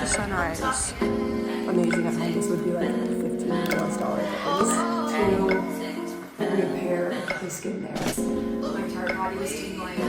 sunrise amazing at home. This would be like $15+ at least to repair the skin there. My entire body was tingling.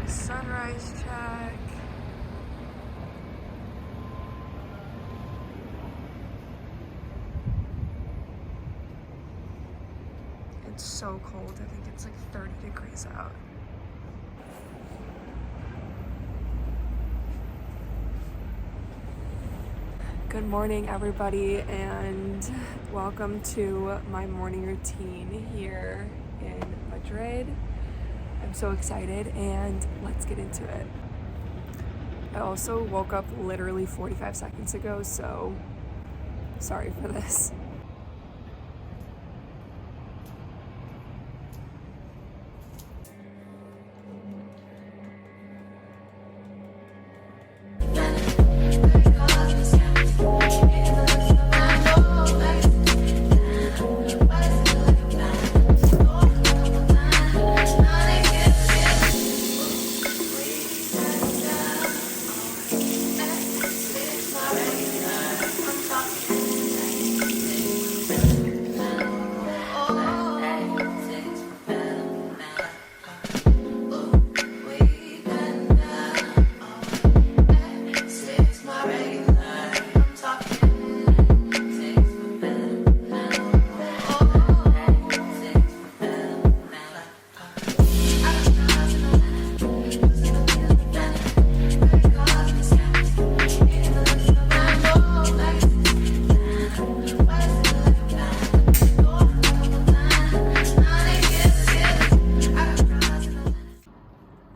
Sunrise check. It's so cold. I think it's like 30 degrees out. Good morning, everybody, and welcome to my morning routine here in Madrid. I'm so excited, and let's get into it. I also woke up literally 45 seconds ago, so sorry for this.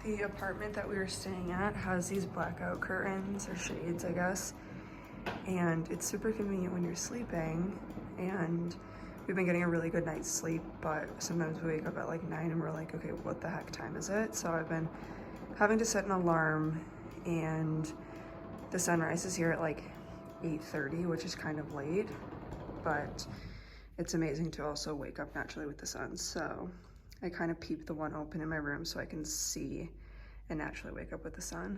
The apartment that we were staying at has these blackout curtains, or shades, I guess, and it's super convenient when you're sleeping, and we've been getting a really good night's sleep, but sometimes we wake up at like 9 and we're like, okay, what the heck time is it? So I've been having to set an alarm, and the sunrise is here at like 8:30, which is kind of late, but it's amazing to also wake up naturally with the sun. So I kind of peep the one open in my room so I can see and naturally wake up with the sun.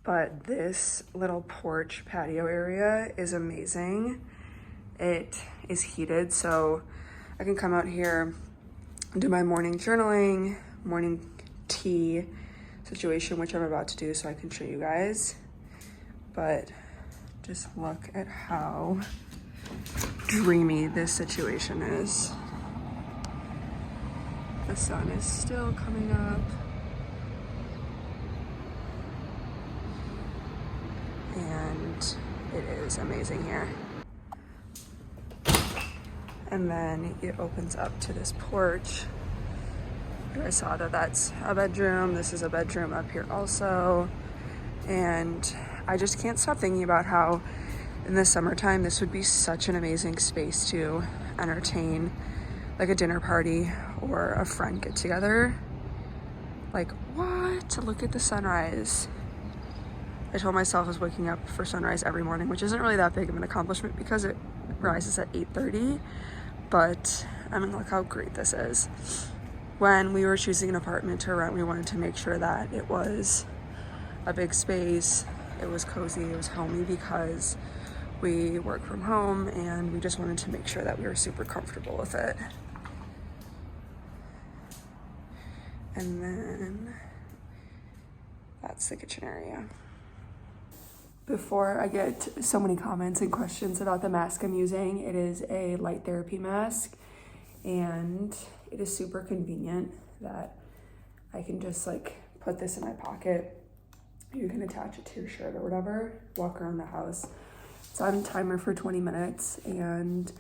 But this little porch patio area is amazing. It is heated, so I can come out here and do my morning journaling, morning tea situation, which I'm about to do, so I can show you guys. But just look at how dreamy this situation is. The sun is still coming up. And it is amazing here. And then it opens up to this porch. I saw that that's a bedroom. This is a bedroom up here also. And I just can't stop thinking about how in the summertime this would be such an amazing space to entertain like a dinner party or a friend get together. Like, what? To look at the sunrise. I told myself I was waking up for sunrise every morning, which isn't really that big of an accomplishment because it rises at 8:30, but I mean, look how great this is. When we were choosing an apartment to rent, we wanted to make sure that it was a big space, it was cozy, it was homey, because we work from home and we just wanted to make sure that we were super comfortable with it. And then that's the kitchen area. Before I get so many comments and questions about the mask I'm using, it is a light therapy mask, and it is super convenient that I can just like put this in my pocket. You can attach it to your shirt or whatever, walk around the house. It's on a timer for 20 minutes, and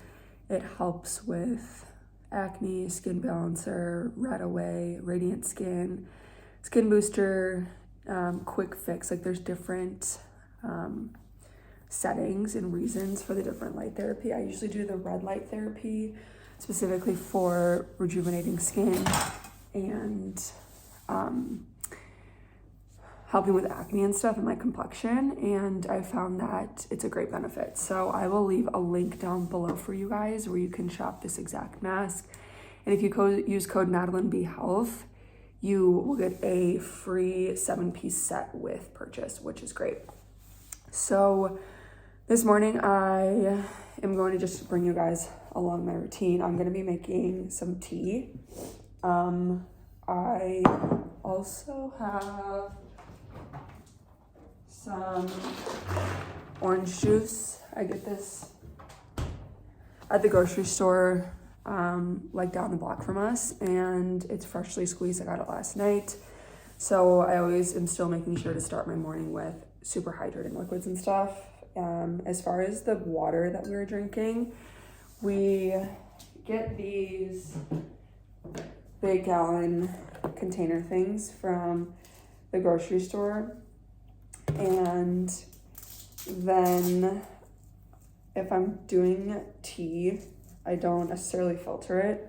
it helps with acne, skin balancer, red away, radiant skin, skin booster, quick fix. Like there's different settings and reasons for the different light therapy. I usually do the red light therapy specifically for rejuvenating skin and helping with acne and stuff and my complexion, and I found that it's a great benefit. So I will leave a link down below for you guys where you can shop this exact mask. And if you use code madelinebhealth, you will get a free 7-piece set with purchase, which is great. So this morning I am going to just bring you guys along my routine. I'm going to be making some tea. I also have some orange juice. I get this at the grocery store, like down the block from us, and it's freshly squeezed. I got it last night. So I always am still making sure to start my morning with super hydrating liquids and stuff. As far as the water that we were drinking, we get these big gallon container things from the grocery store. And then if I'm doing tea, I don't necessarily filter it.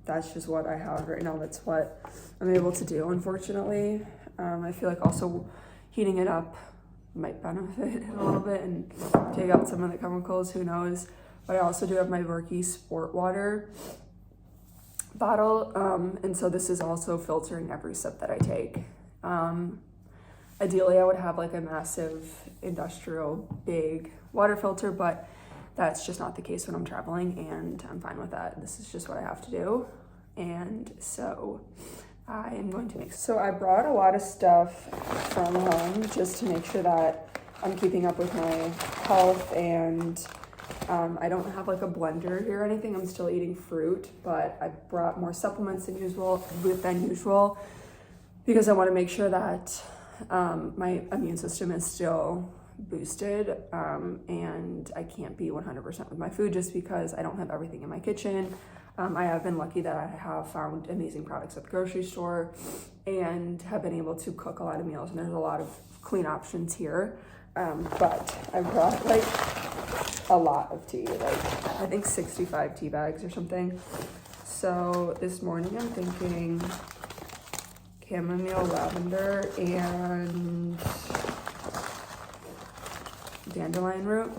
That's just what I have right now. That's what I'm able to do, unfortunately. I feel like also heating it up might benefit a little bit and take out some of the chemicals, who knows. But I also do have my Verky Sport Water bottle, and so this is also filtering every sip that I take. Ideally, I would have like a massive industrial big water filter, but that's just not the case when I'm traveling, and I'm fine with that. This is just what I have to do. And so I am going to make. So I brought a lot of stuff from home just to make sure that I'm keeping up with my health, and I don't have like a blender here or anything. I'm still eating fruit, but I brought more supplements than usual because I want to make sure that my immune system is still boosted, and I can't be 100% with my food just because I don't have everything in my kitchen. I have been lucky that I have found amazing products at the grocery store and have been able to cook a lot of meals, and there's a lot of clean options here. But I brought like a lot of tea, like I think 65 tea bags or something. So this morning I'm thinking chamomile, lavender, and dandelion root.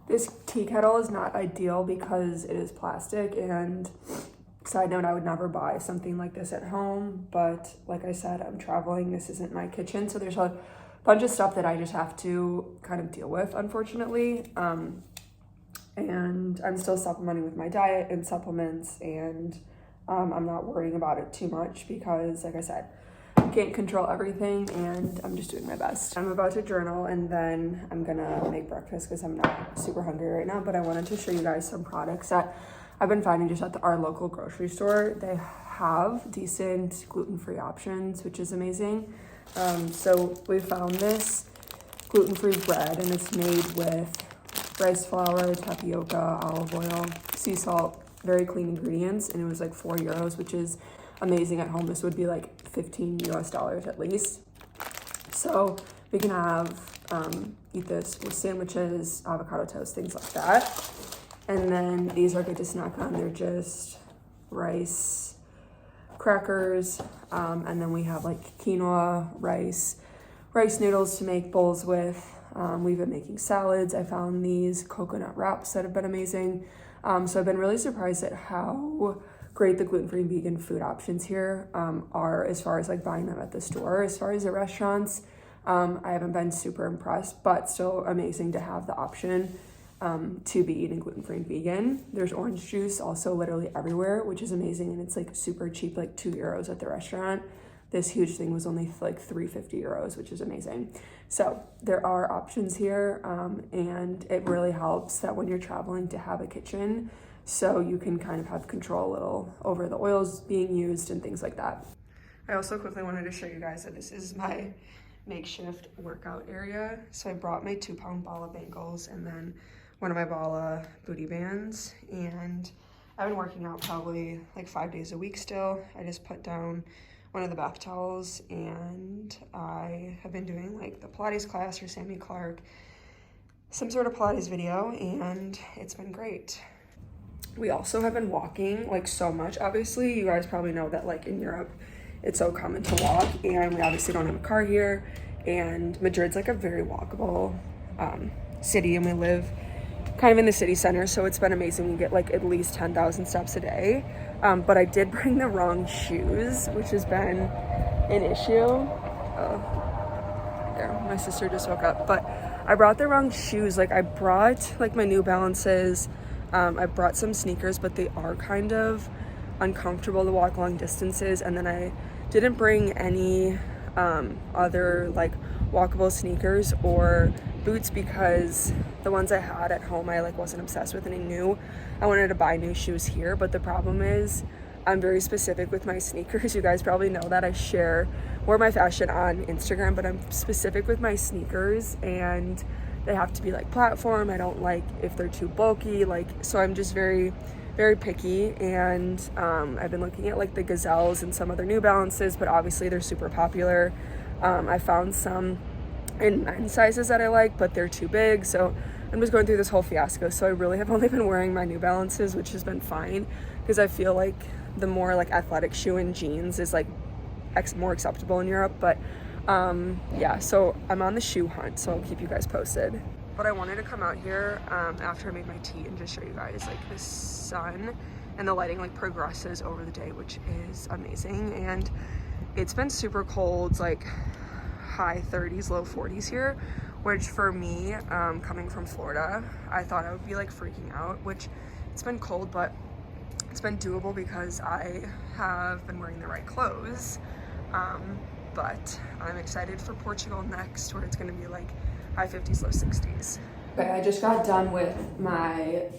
This tea kettle is not ideal because it is plastic, and side note, I would never buy something like this at home, but like I said, I'm traveling. This isn't my kitchen, so there's a bunch of stuff that I just have to kind of deal with, unfortunately. And I'm still supplementing with my diet and supplements, and I'm not worrying about it too much because, like I said, I can't control everything, and I'm just doing my best. I'm about to journal, and then I'm gonna make breakfast because I'm not super hungry right now, but I wanted to show you guys some products that I've been finding just at our local grocery store. They have decent gluten-free options, which is amazing. So we found this gluten-free bread, and it's made with rice flour, tapioca, olive oil, sea salt, very clean ingredients, and it was like €4, which is amazing. At home this would be like $15 at least. So we can have eat this with sandwiches, avocado toast, things like that. And then these are good to snack on. They're just rice crackers, and then we have like quinoa, rice noodles to make bowls with. We've been making salads. I found these coconut wraps that have been amazing. So I've been really surprised at how great the gluten-free and vegan food options here are, as far as like buying them at the store. As far as the restaurants, I haven't been super impressed, but still amazing to have the option to be eating gluten-free and vegan. There's orange juice also literally everywhere, which is amazing, and it's like super cheap, like €2 at the restaurant. This huge thing was only like €350, which is amazing. So there are options here, and it really helps that when you're traveling to have a kitchen, so you can kind of have control a little over the oils being used and things like that. I also quickly wanted to show you guys that this is my makeshift workout area. So I brought my 2-pound ball of bangles and then one of my Bala booty bands, and I've been working out probably like 5 days a week still. I just put down one of the bath towels and I have been doing like the Pilates class or Sammy Clark, some sort of Pilates video, and it's been great. We also have been walking like so much. Obviously, you guys probably know that like in Europe, it's so common to walk, and we obviously don't have a car here, and Madrid's like a very walkable city, and we live kind of in the city center, so it's been amazing. We get like at least 10,000 steps a day, but I did bring the wrong shoes, which has been an issue. Oh, there, my sister just woke up, but I brought the wrong shoes. Like I brought like my New Balances, I brought some sneakers, but they are kind of uncomfortable to walk long distances, and then I didn't bring any other like walkable sneakers or boots because the ones I had at home I like wasn't obsessed with, and I knew I wanted to buy new shoes here. But the problem is I'm very specific with my sneakers. You guys probably know that I share more of my fashion on Instagram, but I'm specific with my sneakers and they have to be like platform. I don't like if they're too bulky, like, so I'm just very picky, and I've been looking at like the Gazelles and some other New Balances, but obviously they're super popular. I found some in men's sizes that I like, but they're too big, so I'm just going through this whole fiasco. So I really have only been wearing my New Balances, which has been fine because I feel like the more like athletic shoe in jeans is like more acceptable in Europe. But yeah, so I'm on the shoe hunt, so I'll keep you guys posted. But I wanted to come out here after I made my tea and just show you guys like the sun and the lighting like progresses over the day, which is amazing. And it's been super cold, like high 30s, low 40s here, which for me, coming from Florida, I thought I would be like freaking out, which it's been cold, but it's been doable because I have been wearing the right clothes. But I'm excited for Portugal next, where it's gonna be like high 50s, low 60s. Okay, I just got done with my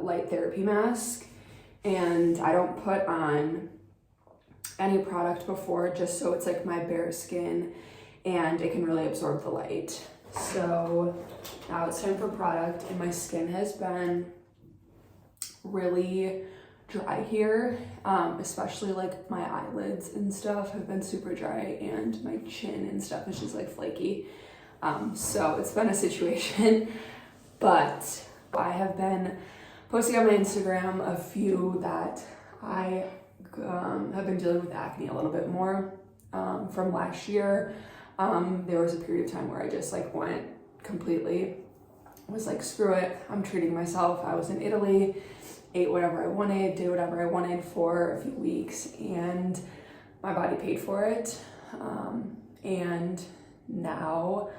light therapy mask, and I don't put on any product before, just so it's like my bare skin and it can really absorb the light. So now it's time for product, and my skin has been really dry here, especially like my eyelids and stuff have been super dry, and my chin and stuff is just like flaky. So it's been a situation, but I have been posting on my Instagram a few that I have been dealing with acne a little bit more from last year. There was a period of time where I just like went completely, was like, screw it, I'm treating myself. I was in Italy, ate whatever I wanted, did whatever I wanted for a few weeks, and my body paid for it. And now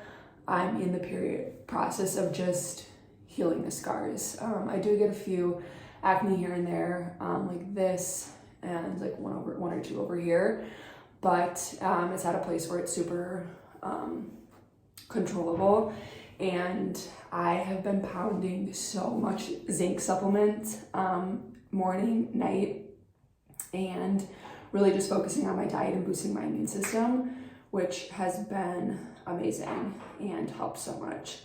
I'm in the process of just healing the scars. I do get a few acne here and there, like this, and like one or two over here, but it's at a place where it's super controllable. And I have been pounding so much zinc supplement morning, night, and really just focusing on my diet and boosting my immune system, which has been amazing and helped so much.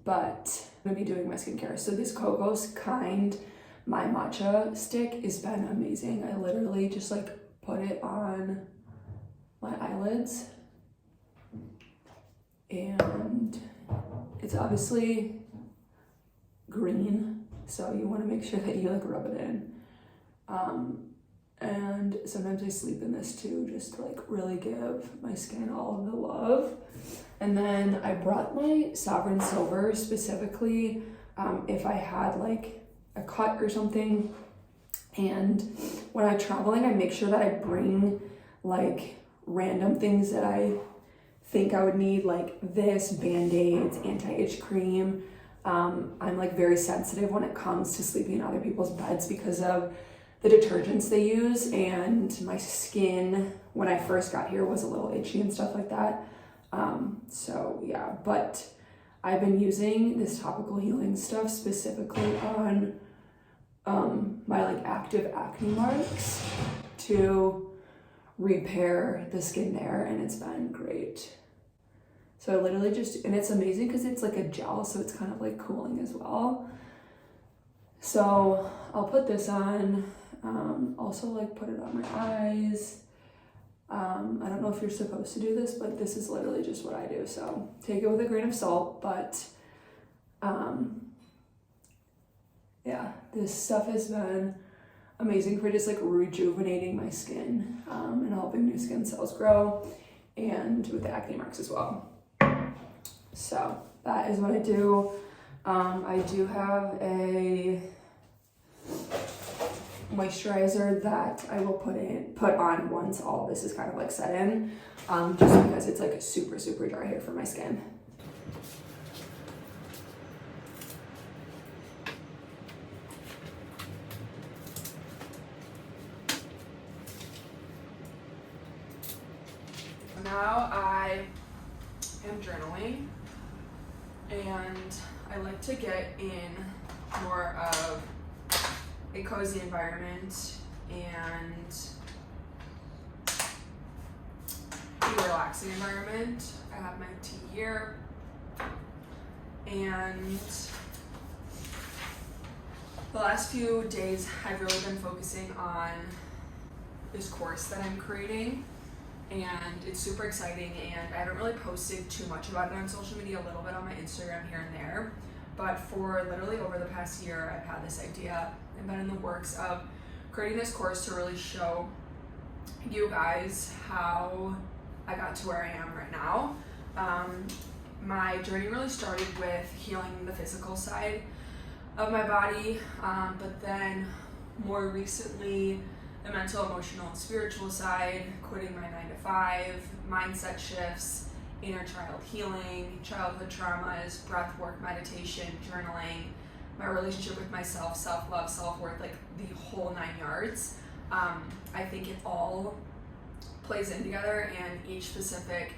But I'm gonna be doing my skincare. So this Cocos Kind, my matcha stick, has been amazing. I literally just like put it on my eyelids, and it's obviously green, so you want to make sure that you like rub it in. And sometimes I sleep in this too, just to like really give my skin all of the love. And then I brought my Sovereign Silver specifically if I had like a cut or something. And when I'm traveling, I make sure that I bring like random things that I think I would need, like this, Band-Aids, anti-itch cream. I'm like very sensitive when it comes to sleeping in other people's beds because of the detergents they use, and my skin when I first got here was a little itchy and stuff like that. So yeah, but I've been using this topical healing stuff specifically on my like active acne marks to repair the skin there, and it's been great. So I literally just, and it's amazing because it's like a gel, so it's kind of like cooling as well. So I'll put this on, also like put it on my eyes. I don't know if you're supposed to do this, but this is literally just what I do. So take it with a grain of salt, but yeah, this stuff has been amazing for just like rejuvenating my skin and helping new skin cells grow, and with the acne marks as well. So that is what I do. I do have a moisturizer that I will put on once all this is kind of like set in, just because it's like super, super dry here for my skin. Now I am journaling, and I like to get in more of a cozy environment and a relaxing environment. I have my tea here, and the last few days I've really been focusing on this course that I'm creating, and it's super exciting, and I haven't really posted too much about it on social media, a little bit on my Instagram here and there, but for literally over the past year I've had this idea and been in the works of creating this course to really show you guys how I got to where I am right now. My journey really started with healing the physical side of my body, but then more recently the mental, emotional, and spiritual side, quitting my 9-to-5, mindset shifts, inner child healing, childhood traumas, breath work, meditation, journaling, my relationship with myself, self-love, self-worth, like the whole 9 yards. I think it all plays in together, and each specific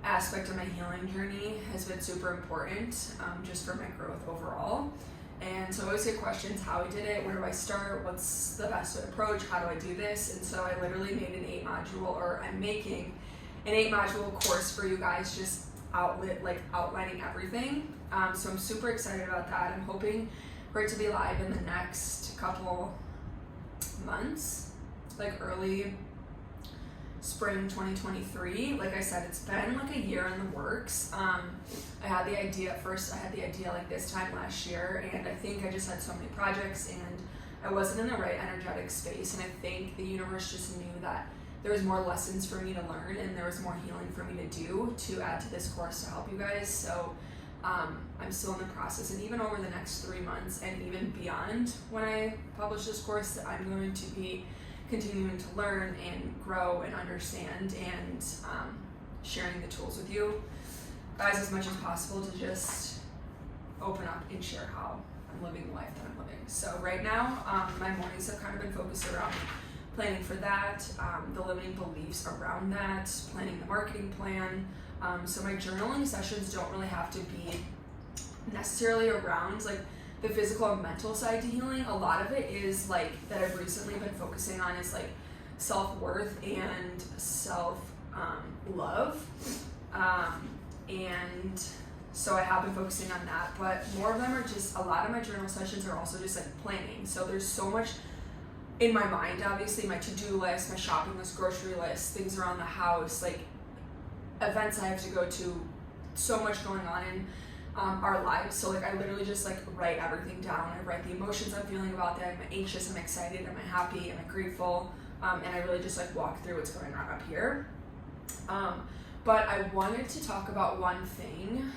aspect of my healing journey has been super important, just for my growth overall. And so I always get questions, how I did it, where do I start, what's the best approach, how do I do this? And so I literally made an 8-module, or I'm making an 8-module course for you guys, just outlining everything. So I'm super excited about that. I'm hoping for it to be live in the next couple months, like early spring 2023. Like I said, it's been like a year in the works. I had the idea like this time last year, and I think I just had so many projects and I wasn't in the right energetic space, and I think the universe just knew that there was more lessons for me to learn and there was more healing for me to do to add to this course to help you guys. So I'm still in the process, and even over the next 3 months and even beyond when I publish this course, I'm going to be continuing to learn and grow and understand, and sharing the tools with you guys as much as possible to just open up and share how I'm living the life that I'm living. So right now, my mornings have kind of been focused around planning for that, the limiting beliefs around that, planning the marketing plan. So my journaling sessions don't really have to be necessarily around like the physical and mental side to healing. A lot of it is like that I've recently been focusing on is like self-worth and self-love. And so I have been focusing on that, but more of them are just, a lot of my journal sessions are also just like planning. So there's so much in my mind, obviously, my to-do list, my shopping list, grocery list, things around the house, like events I have to go to, so much going on in our lives. So like I literally just like write everything down. I write the emotions I'm feeling about that. Am I anxious? Am I excited? Am I happy? Am I grateful? And I really just like walk through what's going on up here. But I wanted to talk about one thing.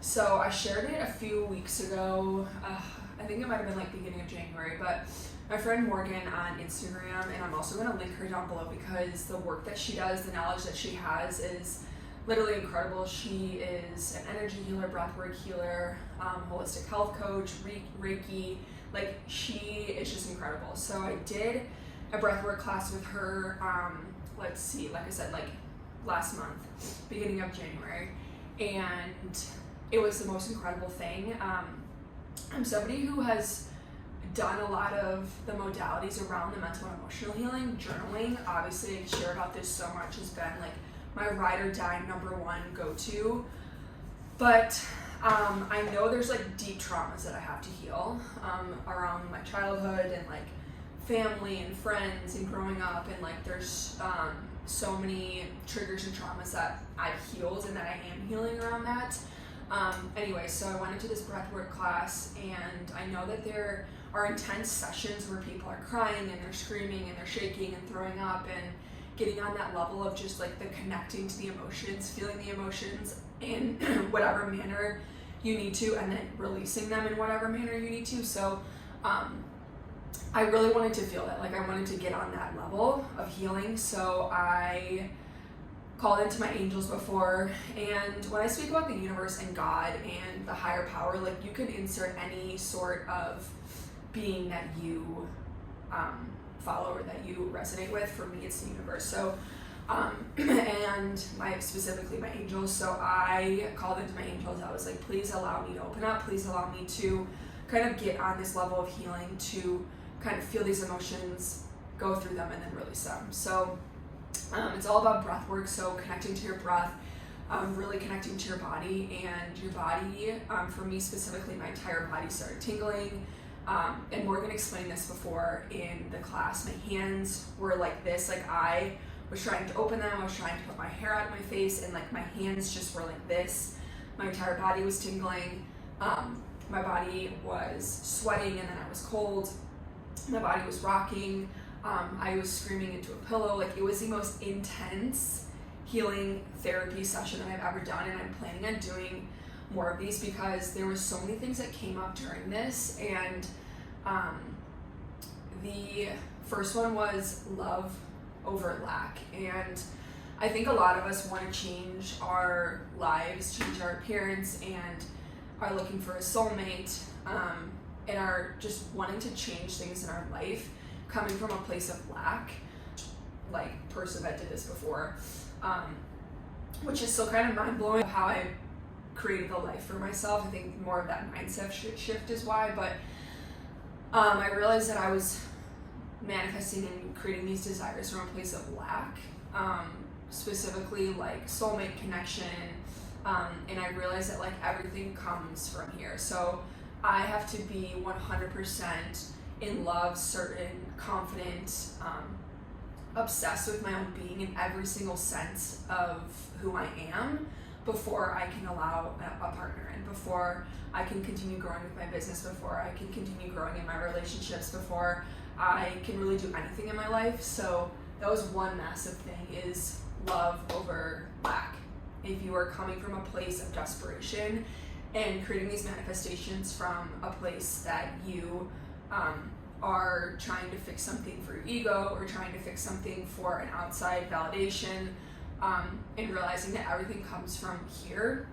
So I shared it a few weeks ago. I think it might have been like beginning of January, but my friend Morgan on Instagram, and I'm also going to link her down below because the work that she does, the knowledge that she has is literally incredible. She is an energy healer, breathwork healer, holistic health coach, Reiki. Like she is just incredible. So I did a breathwork class with her, like I said, like last month, beginning of January. And it was the most incredible thing. I'm somebody who has done a lot of the modalities around the mental and emotional healing. Journaling, obviously I share about this so much, has been like my ride or die number one go-to. But I know there's like deep traumas that I have to heal around my childhood and like family and friends and growing up, and like there's so many triggers and traumas that I've healed and that I am healing around that. Anyway, so I went into this breathwork class, and I know that there are intense sessions where people are crying and they're screaming and they're shaking and throwing up and getting on that level of just like the connecting to the emotions, feeling the emotions in whatever manner you need to, and then releasing them in whatever manner you need to. So I really wanted to feel that, like I wanted to get on that level of healing. So I called into my angels before, and when I speak about the universe and God and the higher power, like you can insert any sort of being that you follow or that you resonate with. For me, it's the universe. So and specifically my angels. So I called into my angels. I was like, please allow me to open up. Please allow me to kind of get on this level of healing, to kind of feel these emotions, go through them, and then release them. So it's all about breath work. So connecting to your breath, really connecting to your body, and your body, for me specifically, my entire body started tingling. And Morgan explained this before in the class. My hands were like this, like I was trying to open them, I was trying to put my hair out of my face, and like my hands just were like this. My entire body was tingling. My body was sweating, and then I was cold. My body was rocking. I was screaming into a pillow. Like it was the most intense healing therapy session that I've ever done, and I'm planning on doing more of these because there were so many things that came up during this. And the first one was love over lack. And I think a lot of us want to change our lives, change our appearance, and are looking for a soulmate, and are just wanting to change things in our life coming from a place of lack. Like person that did this before, which is still kind of mind-blowing how I created the life for myself. I think more of that mindset shift is why, but I realized that I was manifesting and creating these desires from a place of lack, specifically like soulmate connection, and I realized that like everything comes from here. So I have to be 100% in love, certain, confident, obsessed with my own being in every single sense of who I am before I can allow a partner in, before I can continue growing with my business, before I can continue growing in my relationships, before I can really do anything in my life. So that was one massive thing, is love over lack. If you are coming from a place of desperation and creating these manifestations from a place that you are trying to fix something for your ego, or trying to fix something for an outside validation, and realizing that everything comes from here.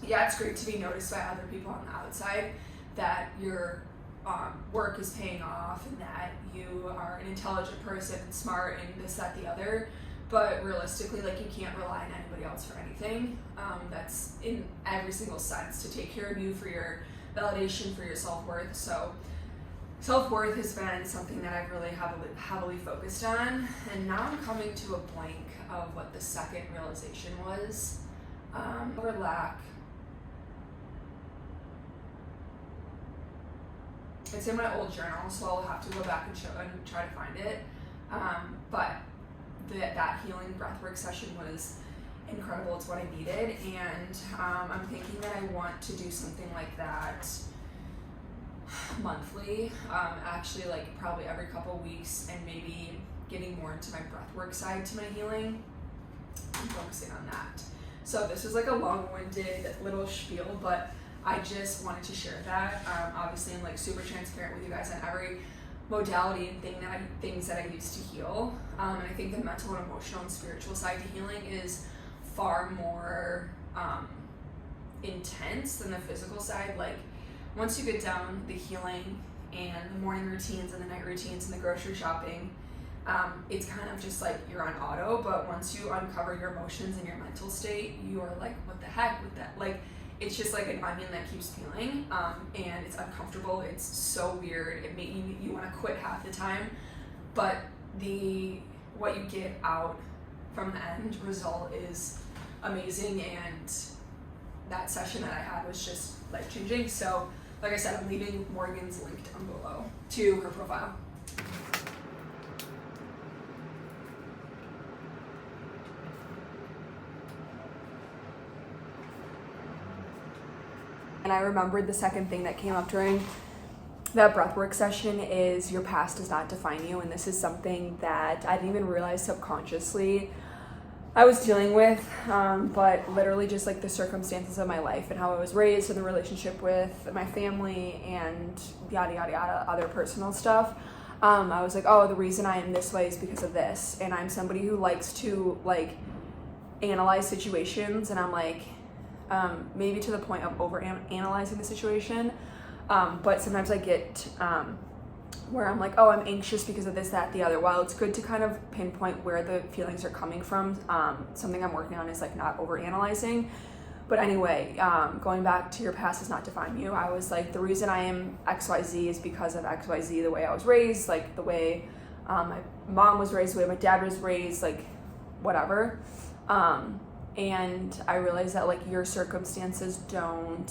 Yeah, it's great to be noticed by other people on the outside, that your work is paying off and that you are an intelligent person and smart and this, that, the other. But realistically, like you can't rely on anybody else for anything. That's in every single sense, to take care of you, for your validation, for your self-worth. So self-worth has been something that I've really heavily focused on, and now I'm coming to a blank of what the second realization was. Over lack. It's in my old journal, so I'll have to go back and try to find it. But that healing breathwork session was incredible. It's what I needed, and I'm thinking that I want to do something like that monthly, actually, like probably every couple weeks, and maybe getting more into my breathwork side to my healing and focusing on that. So this was like a long-winded little spiel, but I just wanted to share that. Obviously, I'm like super transparent with you guys on every modality and things that I used to heal. And I think the mental and emotional and spiritual side to healing is far more intense than the physical side. Like once you get down the healing and the morning routines and the night routines and the grocery shopping, it's kind of just like you're on auto. But once you uncover your emotions and your mental state, you are like, what the heck with that? Like it's just like an onion that keeps peeling, and it's uncomfortable. It's so weird. It makes you want to quit half the time, but what you get out from the end result is amazing, and that session that I had was just life-changing. So like I said, I'm leaving Morgan's link down below to her profile. And I remembered the second thing that came up during that breathwork session is your past does not define you. And this is something that I didn't even realize subconsciously I was dealing with, but literally just like the circumstances of my life and how I was raised and the relationship with my family and yada, yada, yada, other personal stuff. I was like, oh, the reason I am this way is because of this. And I'm somebody who likes to like analyze situations, and I'm like, maybe to the point of over analyzing the situation. But sometimes I get where I'm like, oh, I'm anxious because of this, that, the other. While it's good to kind of pinpoint where the feelings are coming from, something I'm working on is like not over analyzing. But anyway, going back to your past does not define you. I was like, the reason I am XYZ is because of XYZ, the way I was raised, like the way my mom was raised, the way my dad was raised, like whatever. And I realized that like your circumstances don't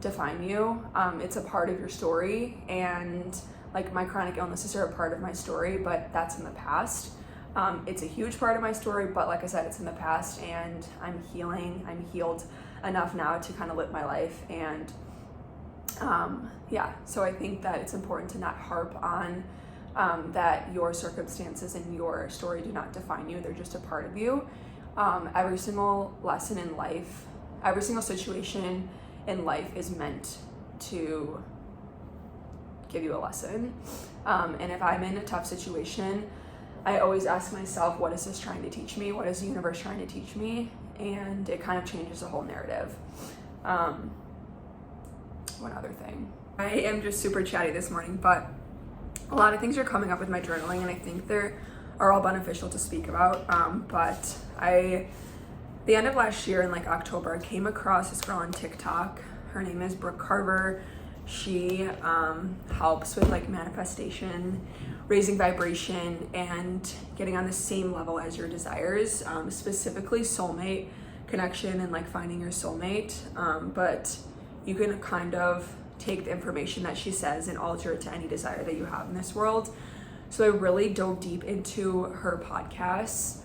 define you. It's a part of your story, and like my chronic illnesses are a part of my story, but that's in the past. It's a huge part of my story, but like I said, it's in the past, and I'm healing. I'm healed enough now to kind of live my life. And yeah, so I think that it's important to not harp on that your circumstances and your story do not define you. They're just a part of you. Every single lesson in life, every single situation in life is meant to give you a lesson. And if I'm in a tough situation, I always ask myself, what is this trying to teach me? What is the universe trying to teach me? And it kind of changes the whole narrative. One other thing. I am just super chatty this morning, but a lot of things are coming up with my journaling, and I think they're all beneficial to speak about. But the end of last year in like October, I came across this girl on TikTok. Her name is Brooke Carver. She helps with like manifestation, raising vibration, and getting on the same level as your desires, specifically soulmate connection and like finding your soulmate. But you can kind of take the information that she says and alter it to any desire that you have in this world. So I really dove deep into her podcasts,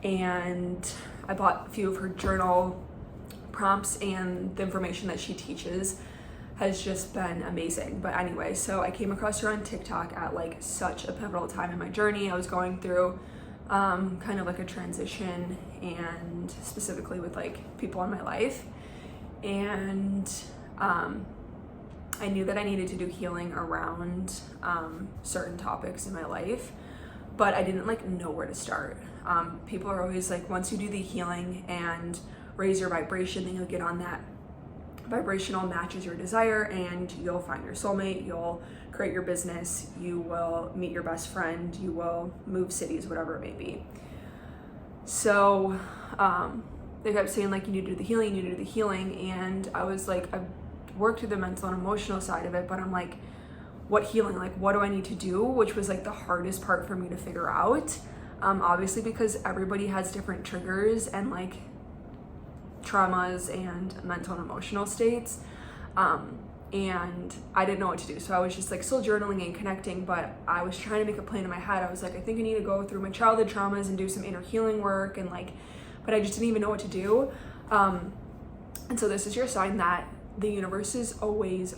and I bought a few of her journal prompts, and the information that she teaches has just been amazing. But anyway, so I came across her on TikTok at like such a pivotal time in my journey. I was going through kind of like a transition, and specifically with like people in my life, and I knew that I needed to do healing around certain topics in my life, but I didn't like know where to start. People are always like, once you do the healing and raise your vibration, then you'll get on that vibrational matches your desire, and you'll find your soulmate, you'll create your business, you will meet your best friend, you will move cities, whatever it may be. So they kept saying like, you need to do the healing, you need to do the healing. And I was like, I've worked through the mental and emotional side of it, but I'm like, what healing? Like, what do I need to do? Which was like the hardest part for me to figure out. Obviously, because everybody has different triggers and like traumas and mental and emotional states. And I didn't know what to do. So I was just like still journaling and connecting, but I was trying to make a plan in my head. I was like, I think I need to go through my childhood traumas and do some inner healing work, and like, but I just didn't even know what to do. And so this is your sign that the universe is always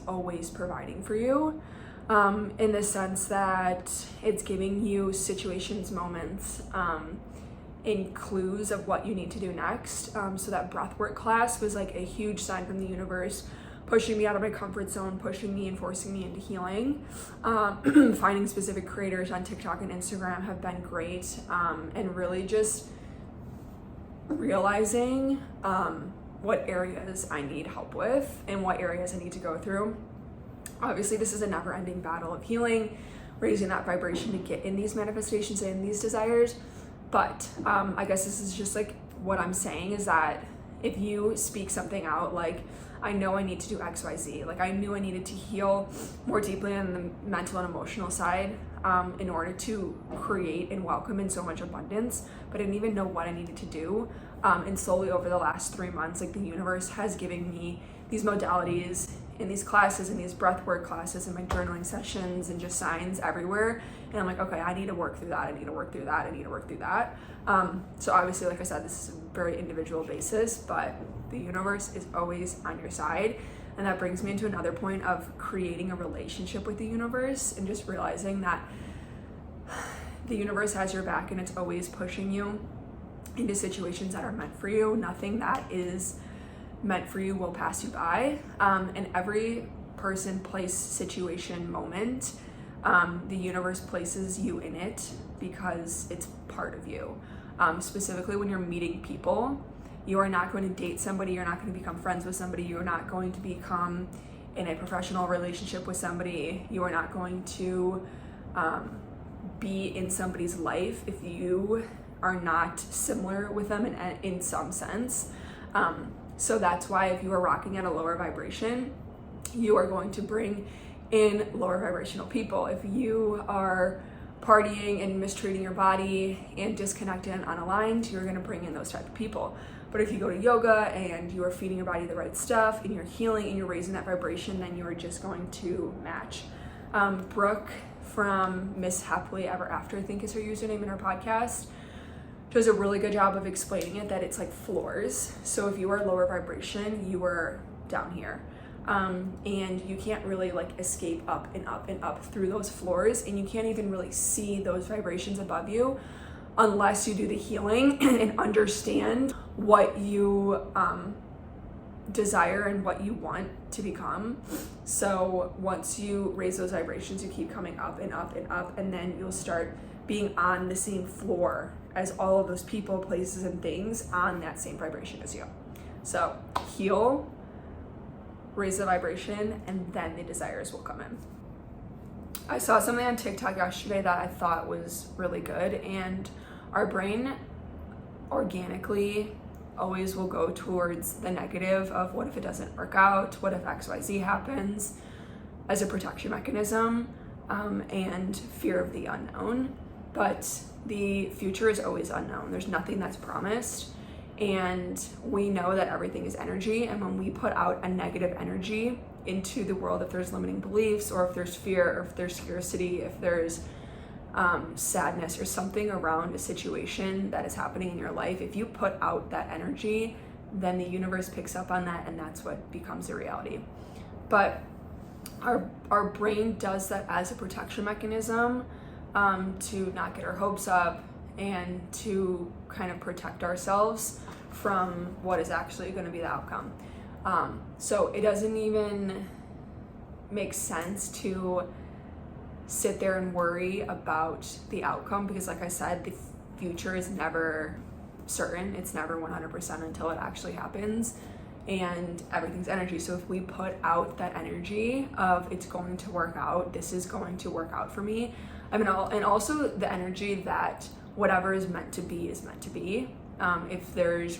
providing for you, in the sense that it's giving you situations, moments, in clues of what you need to do next. So that breathwork class was like a huge sign from the universe, pushing me out of my comfort zone, pushing me and forcing me into healing. Finding specific creators on TikTok and Instagram have been great, and really just realizing what areas I need help with and what areas I need to go through. Obviously, this is a never-ending battle of healing, raising that vibration to get in these manifestations and these desires. But I guess this is just like what I'm saying is that if you speak something out, like, I know I need to do XYZ, like I knew I needed to heal more deeply on the mental and emotional side in order to create and welcome in so much abundance, but I didn't even know what I needed to do. And slowly over the last 3 months, like the universe has given me these modalities in these classes and these breathwork classes and my journaling sessions and just signs everywhere. And I'm like, okay, I need to work through that. I need to work through that. I need to work through that. So obviously, like I said, this is a very individual basis, but the universe is always on your side. And that brings me into another point of creating a relationship with the universe and just realizing that the universe has your back and it's always pushing you into situations that are meant for you. Nothing that is meant for you will pass you by. And every person, place, situation, moment, the universe places you in it because it's part of you. Specifically when you're meeting people, you are not going to date somebody, you're not going to become friends with somebody, you're not going to become in a professional relationship with somebody, you are not going to be in somebody's life if you are not similar with them in some sense. So that's why if you are rocking at a lower vibration, you are going to bring in lower vibrational people. If you are partying and mistreating your body and disconnected and unaligned, you're going to bring in those type of people. But if you go to yoga and you are feeding your body the right stuff and you're healing and you're raising that vibration, then you are just going to match. Brooke from Miss Happily Ever After, I think is her username in her podcast, does a really good job of explaining it, that it's like floors. So if you are lower vibration, you are down here. And you can't really like escape up and up and up through those floors, and you can't even really see those vibrations above you unless you do the healing and understand what you desire and what you want to become. So once you raise those vibrations, you keep coming up and up and up, and then you'll start being on the same floor as all of those people, places, and things on that same vibration as you. So heal, raise the vibration, and then the desires will come in. I saw something on TikTok yesterday that I thought was really good, and our brain organically always will go towards the negative of what if it doesn't work out, what if XYZ happens, as a protection mechanism, and fear of the unknown. But the future is always unknown. There's nothing that's promised. And we know that everything is energy. And when we put out a negative energy into the world, if there's limiting beliefs, or if there's fear, or if there's scarcity, if there's sadness or something around a situation that is happening in your life, if you put out that energy, then the universe picks up on that, and that's what becomes a reality. But our brain does that as a protection mechanism, to not get our hopes up and to kind of protect ourselves from what is actually going to be the outcome. So it doesn't even make sense to sit there and worry about the outcome, because like I said, the future is never certain. It's never 100% until it actually happens, and everything's energy. So if we put out that energy of it's going to work out, this is going to work out for me, and also the energy that whatever is meant to be is meant to be. If there's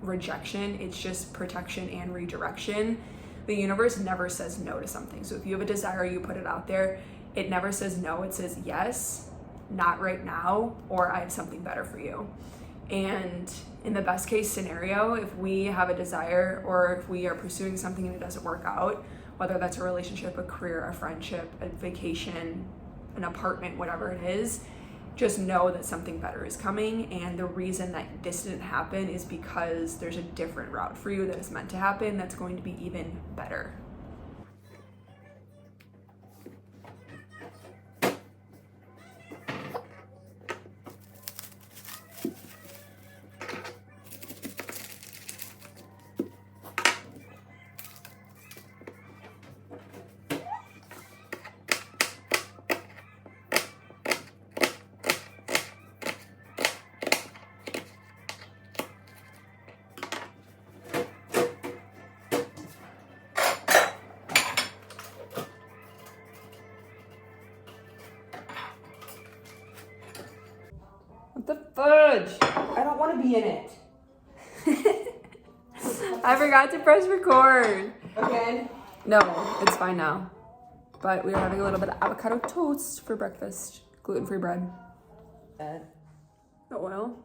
rejection, it's just protection and redirection. The universe never says no to something. So if you have a desire, you put it out there, it never says no, it says yes, not right now, or I have something better for you. And in the best case scenario, if we have a desire or if we are pursuing something and it doesn't work out, whether that's a relationship, a career, a friendship, a vacation, an apartment, whatever it is, just know that something better is coming. And the reason that this didn't happen is because there's a different route for you that is meant to happen that's going to be even better. What the fudge? I don't want to be in it. I forgot to press record. Again? No, it's fine now. But we are having a little bit of avocado toast for breakfast. Gluten-free bread. The oil.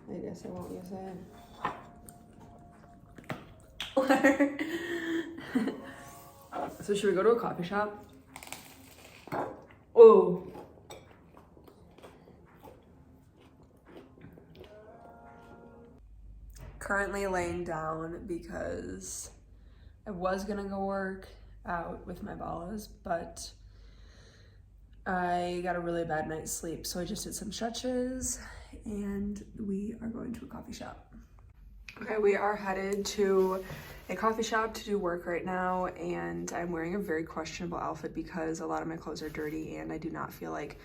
I guess I won't use it. So should we go to a coffee shop? Oh. Currently laying down because I was gonna go work out with my ballas, but I got a really bad night's sleep, so I just did some stretches and we are going to a coffee shop. Okay, we are headed to a coffee shop to do work right now, and I'm wearing a very questionable outfit because a lot of my clothes are dirty and I do not feel like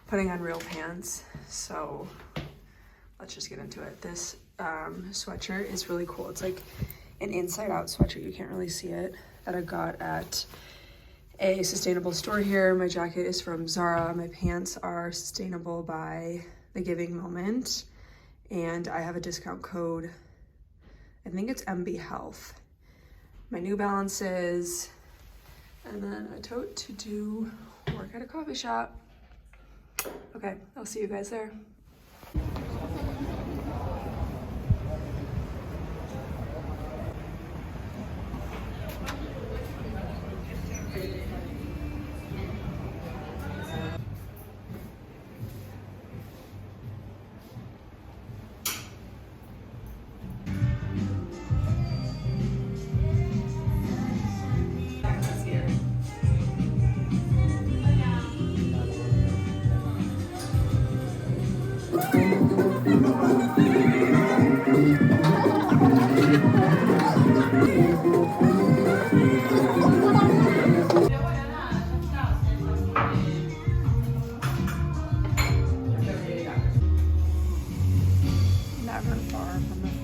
putting on real pants. So let's just get into it. This sweatshirt is really cool. It's like an inside out sweatshirt. You can't really see it, that I got at a sustainable store here. My jacket is from Zara. My pants are sustainable by The Giving Moment, and I have a discount code. I think it's MB Health. My New Balances, and then a tote to do work at a coffee shop. Okay, I'll see you guys there. Never far from the